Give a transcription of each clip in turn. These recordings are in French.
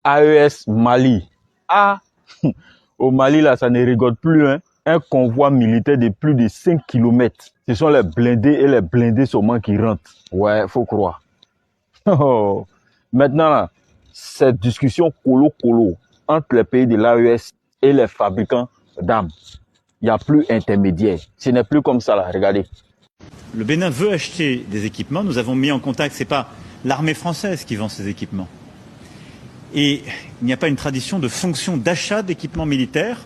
AES Mali. Ah, au Mali, là, ça ne rigole plus. Hein. Un convoi militaire de plus de 5 km. Ce sont les blindés et les blindés seulement qui rentrent. Ouais, faut croire. Oh. Maintenant, là, cette discussion colo-colo entre les pays de l'AES et les fabricants d'armes, il n'y a plus intermédiaire. Ce n'est plus comme ça, là. Regardez. Le Bénin veut acheter des équipements. Nous avons mis en contact, ce n'est pas l'armée française qui vend ces équipements. Et il n'y a pas une tradition de fonction d'achat d'équipements militaires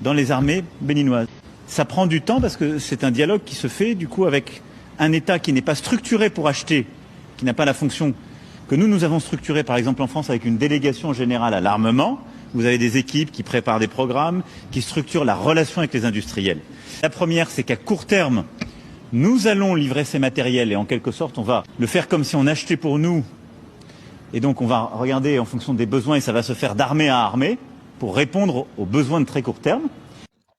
dans les armées béninoises. Ça prend du temps parce que c'est un dialogue qui se fait du coup avec un État qui n'est pas structuré pour acheter, qui n'a pas la fonction que nous avons structurée par exemple en France avec une délégation générale à l'armement. Vous avez des équipes qui préparent des programmes, qui structurent la relation avec les industriels. La première, c'est qu'à court terme, nous allons livrer ces matériels et en quelque sorte, on va le faire comme si on achetait pour nous. Et donc, on va regarder en fonction des besoins et ça va se faire d'armée à armée pour répondre aux besoins de très court terme.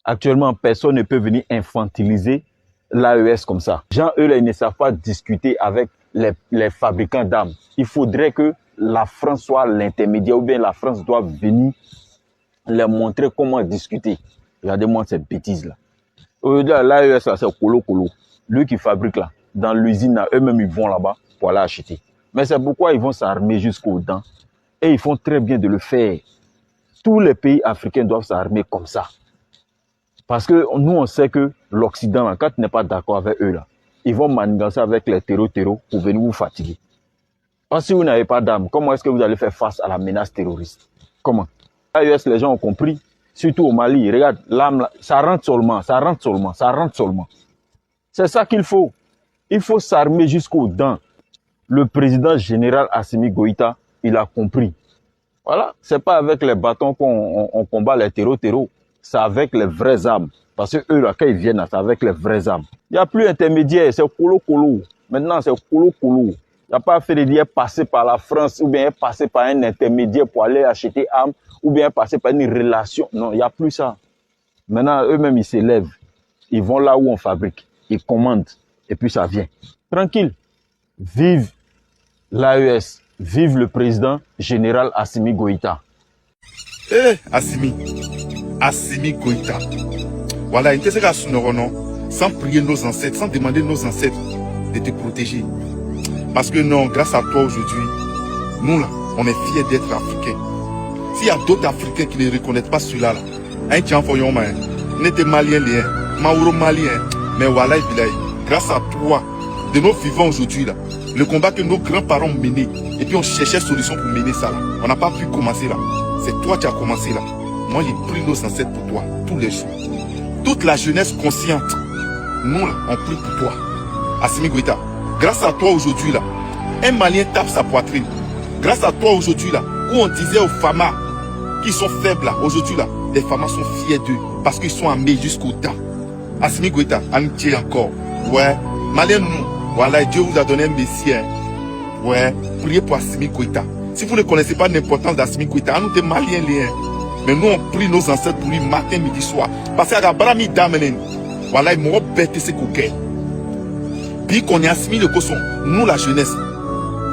Actuellement, personne ne peut venir infantiliser l'AES comme ça. Les gens, eux, là, ils ne savent pas discuter avec les fabricants d'armes. Il faudrait que la France soit l'intermédiaire ou bien la France doit venir leur montrer comment discuter. Regardez-moi cette bêtise-là. L'AES, c'est colo-colo. Lui qui fabrique là, dans l'usine, eux-mêmes, ils vont là-bas pour aller acheter. Mais c'est pourquoi ils vont s'armer jusqu'aux dents. Et ils font très bien de le faire. Tous les pays africains doivent s'armer comme ça. Parce que nous, on sait que l'Occident, quand tu n'es pas d'accord avec eux, là, ils vont manigancer avec les terreaux pour venir vous fatiguer. Parce que si vous n'avez pas d'armes, comment est-ce que vous allez faire face à la menace terroriste? Comment? L'AES, les gens ont compris. Surtout au Mali. Regarde, l'arme, ça rentre seulement, ça rentre seulement, ça rentre seulement. C'est ça qu'il faut. Il faut s'armer jusqu'aux dents. Le président général Assimi Goïta, il a compris. Voilà, c'est pas avec les bâtons qu'on combat les terreaux. C'est avec les vraies armes. Parce que eux, là, quand ils viennent, c'est avec les vraies armes. Il n'y a plus intermédiaire, c'est colo-colo. Maintenant, c'est colo-colo. Il n'y a pas à faire de dire passer par la France ou bien passer par un intermédiaire pour aller acheter armes ou bien passer par une relation. Non, il n'y a plus ça. Maintenant, eux-mêmes, ils s'élèvent. Ils vont là où on fabrique. Ils commandent. Et puis ça vient. Tranquille. Vive l'AES. Vive le président général Assimi Goïta. Assimi Goïta. Voilà, il était sans prier nos ancêtres, sans demander nos ancêtres de te protéger. Parce que non, grâce à toi aujourd'hui, nous là, on est fiers d'être africains. S'il y a d'autres Africains qui ne reconnaissent pas cela là, un tient pour yon man, n'était malien lien, maouro malien, mais voilà, grâce à toi, de nos vivants aujourd'hui là, le combat que nos grands-parents ont mené, et puis on cherchait solution pour mener ça là. On n'a pas pu commencer là. C'est toi qui as commencé là. Moi j'ai pris nos ancêtres pour toi, tous les jours. Toute la jeunesse consciente, nous là, on prie pour toi. Assimi Goïta, grâce à toi aujourd'hui là, un Malien tape sa poitrine. Grâce à toi aujourd'hui là, où on disait aux Famas qui sont faibles là, aujourd'hui là, les Famas sont fiers d'eux parce qu'ils sont armés jusqu'au temps. Assimi Goïta, amitié encore. Ouais, Malien nous, voilà, Dieu vous a donné un messie. Hein. Ouais, priez pour Assimi Goïta. Si vous ne connaissez pas l'importance d'Assimi Goïta, nous sommes Maliens liens. Mais nous on prie nos ancêtres pour lui matin, midi, soir. Parce qu'à Brami Damenen, voilà, ils m'ont bêté ces coquets. Puis qu'on est Assimi le Kosson, nous la jeunesse,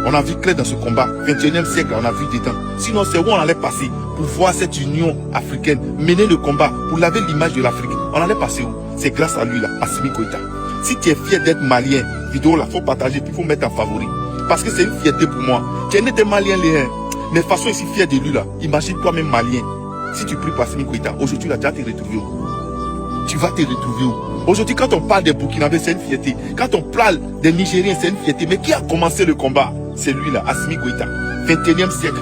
on a vu clair dans ce combat, 21e siècle, on a vu dedans. Sinon, c'est où on allait passer pour voir cette union africaine, mener le combat, pour laver l'image de l'Afrique. On allait passer où? C'est grâce à lui, là, Assimi Goïta. Si tu es fier d'être malien, vidéo là, faut partager, puis faut mettre en favori. Parce que c'est une fierté pour moi. Tu es des maliens, les mais de façon ici fier de lui, là, imagine toi-même malien. Si tu pries pour Assimi Goïta, aujourd'hui, là, tu vas te retrouver où? Tu vas te retrouver où? Aujourd'hui, quand on parle des Burkinabés, c'est une fierté. Quand on parle des Nigériens, c'est une fierté. Mais qui a commencé le combat? C'est lui là, Assimi Goïta. 21e siècle.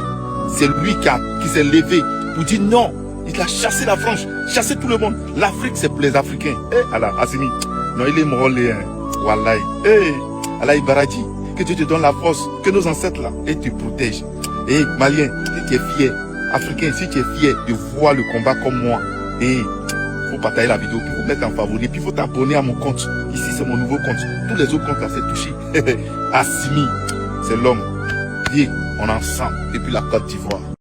C'est lui qui s'est levé pour dire non. Il a chassé la France, chassé tout le monde. L'Afrique, c'est pour les Africains. Alors, Assimi, non, il est mort, Wallahi. Allah Ibaradji, que Dieu te donne la force, que nos ancêtres là, et te protègent. Malien, si tu es fier, Africain, si tu es fier de voir le combat comme moi, faut partager la vidéo, puis faut mettre en favori, puis faut t'abonner à mon compte. Ici, c'est mon nouveau compte. Tous les autres comptes là, c'est touché. Assimi, c'est l'homme. Viens, on est ensemble depuis la Côte d'Ivoire.